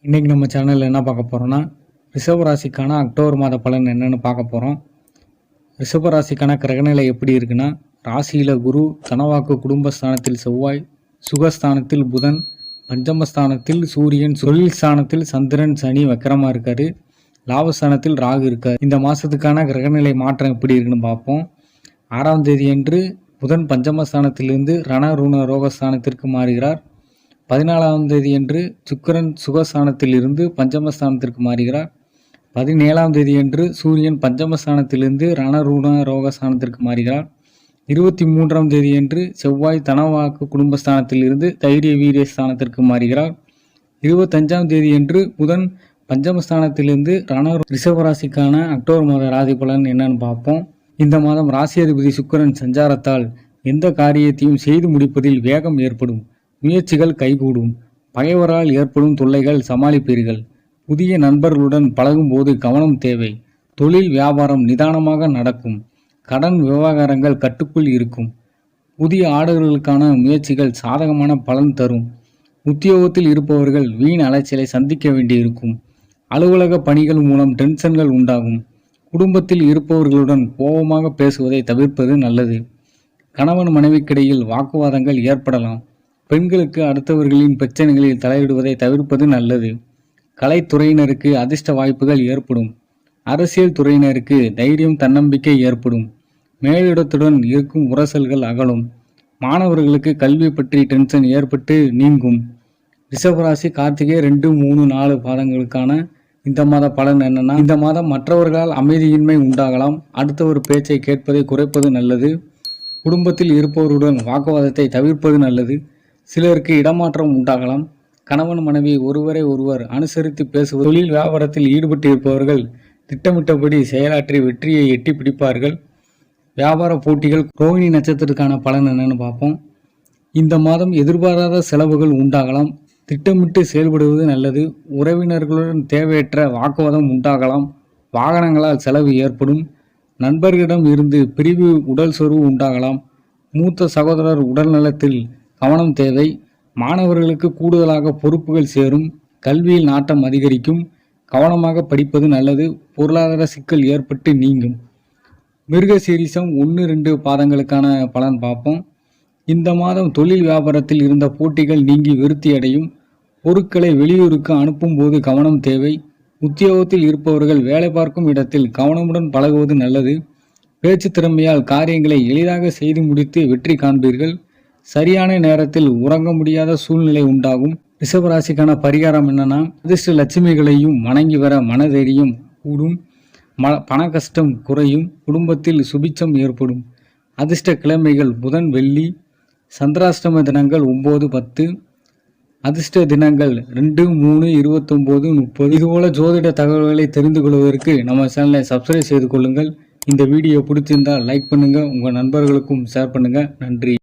இன்றைக்கி நம்ம சேனலில் என்ன பார்க்க போகிறோன்னா ரிஷபராசிக்கான அக்டோபர் மாத பலன் என்னென்னு பார்க்க போகிறோம். ரிஷபராசிக்கான கிரகநிலை எப்படி இருக்குன்னா, ராசியில் குரு, தனவாக்கு குடும்பஸ்தானத்தில் செவ்வாய், சுகஸ்தானத்தில் புதன், பஞ்சமஸ்தானத்தில் சூரியன், தொழில் ஸ்தானத்தில் சந்திரன், சனி வக்கரமாக இருக்கார், லாபஸ்தானத்தில் ராகு இருக்கார். இந்த மாதத்துக்கான கிரகநிலை மாற்றம் எப்படி இருக்குன்னு பார்ப்போம். 6ஆம் தேதி அன்று புதன் பஞ்சமஸ்தானத்திலிருந்து ரணருண ரோகஸ்தானத்திற்கு மாறுகிறார். 14ஆம் தேதியன்று சுக்கிரன் சுகஸ்தானத்திலிருந்து பஞ்சமஸ்தானத்திற்கு மாறுகிறார். 17ஆம் தேதியன்று சூரியன் பஞ்சமஸ்தானத்திலிருந்து ரணருண ரோகஸ்தானத்திற்கு மாறுகிறார். 23ஆம் தேதியன்று செவ்வாய் தனவாக்கு குடும்பஸ்தானத்திலிருந்து தைரிய வீரிய ஸ்தானத்திற்கு மாறுகிறார். 25ஆம் தேதியன்று புதன் பஞ்சமஸ்தானத்திலிருந்து ரிஷபராசிக்கான அக்டோபர் மாத ராசி பலன் என்னன்னு பார்ப்போம். இந்த மாதம் ராசி அதிபதி சுக்கிரன் சஞ்சாரத்தால் எந்த காரியத்தையும் செய்து முடிப்பதில் வேகம் ஏற்படும். முயற்சிகள் கைகூடும். பகைவரால் ஏற்படும் தொல்லைகள் சமாளிப்பீர்கள். புதிய நண்பர்களுடன் பழகும் போது கவனம் தேவை. தொழில் வியாபாரம் நிதானமாக நடக்கும். கடன் விவகாரங்கள் கட்டுக்குள் இருக்கும். புதிய ஆர்டர்களுக்கான முயற்சிகள் சாதகமான பலன் தரும். உத்தியோகத்தில் இருப்பவர்கள் வீண் அலைச்சலை சந்திக்க வேண்டியிருக்கும். அலுவலக பணிகள் மூலம் டென்ஷன்கள் உண்டாகும். குடும்பத்தில் இருப்பவர்களுடன் கோபமாக பேசுவதை தவிர்ப்பது நல்லது. கணவன் மனைவிக்கிடையில் வாக்குவாதங்கள் ஏற்படலாம். பெண்களுக்கு அடுத்தவர்களின் பிரச்சனைகளில் தலையிடுவதை தவிர்ப்பது நல்லது. கலைத்துறையினருக்கு அதிர்ஷ்ட வாய்ப்புகள் ஏற்படும். அரசியல் துறையினருக்கு தைரியம் தன்னம்பிக்கை ஏற்படும். மேலிடத்துடன் இருக்கும் உரசல்கள் அகலும். மாணவர்களுக்கு கல்வி பற்றி டென்ஷன் ஏற்பட்டு நீங்கும். ரிஷபராசி கார்த்திகை 2, 3, 4 பாதங்களுக்கான இந்த மாத பலன் என்னன்னா, இந்த மாதம் மற்றவர்களால் அமைதியின்மை உண்டாகலாம். அடுத்தவர் பேச்சை கேட்பதை குறைப்பது நல்லது. குடும்பத்தில் இருப்பவருடன் வாக்குவாதத்தை தவிர்ப்பது நல்லது. சிலருக்கு இடமாற்றம் உண்டாகலாம். கணவன் மனைவி ஒருவரை ஒருவர் அனுசரித்து பேசுவது. தொழில் வியாபாரத்தில் ஈடுபட்டு இருப்பவர்கள் திட்டமிட்டபடி செயலாற்றி வெற்றியை எட்டி பிடிப்பார்கள். வியாபார போட்டிகள். ரோகிணி நட்சத்திரத்துக்கான பலன் என்னன்னு பார்ப்போம். இந்த மாதம் எதிர்பாராத செலவுகள் உண்டாகலாம். திட்டமிட்டு செயல்படுவது நல்லது. உறவினர்களுடன் தேவையற்ற வாக்குவாதம் உண்டாகலாம். வாகனங்களால் செலவு ஏற்படும். நண்பர்களிடம் இருந்து பிரிவு, உடல் சோர்வு உண்டாகலாம். மூத்த சகோதரர் உடல் நலத்தில் கவனம் தேவை. மாணவர்களுக்கு கூடுதலாக பொறுப்புகள் சேரும். கல்வியில் நாட்டம் அதிகரிக்கும். கவனமாக படிப்பது நல்லது. பொருளாதார சிக்கல் ஏற்பட்டு நீங்கும். மிருகசீரிசம் 1, 2 பாதங்களுக்கான பலன் பார்ப்போம். இந்த மாதம் தொழில் வியாபாரத்தில் இருந்த போட்டிகள் நீங்கி விருத்தியடையும். பொருட்களை வெளியூருக்கு அனுப்பும் போது கவனம் தேவை. உத்தியோகத்தில் இருப்பவர்கள் வேலை பார்க்கும் இடத்தில் கவனமுடன் பழகுவது நல்லது. பேச்சு திறமையால் காரியங்களை எளிதாக செய்து முடித்து வெற்றி காண்பீர்கள். சரியான நேரத்தில் உறங்க முடியாத சூழ்நிலை உண்டாகும். ரிஷபராசிக்கான பரிகாரம் என்னன்னா, அதிர்ஷ்ட லட்சுமிகளையும் வணங்கி வர மனதைரியம் கூடும். பண கஷ்டம் குறையும். குடும்பத்தில் சுபிச்சம் ஏற்படும். அதிர்ஷ்ட கிழமைகள் புதன், வெள்ளி. சந்திராஷ்டம தினங்கள் 9, 10. அதிர்ஷ்ட தினங்கள் 2, 3, 29, 30. இதுபோல ஜோதிட தகவல்களை தெரிந்து கொள்வதற்கு நம்ம சேனலை சப்ஸ்கிரைப் செய்து கொள்ளுங்கள். இந்த வீடியோ பிடிச்சிருந்தால் லைக் பண்ணுங்கள். உங்கள் நண்பர்களுக்கும் ஷேர் பண்ணுங்கள். நன்றி.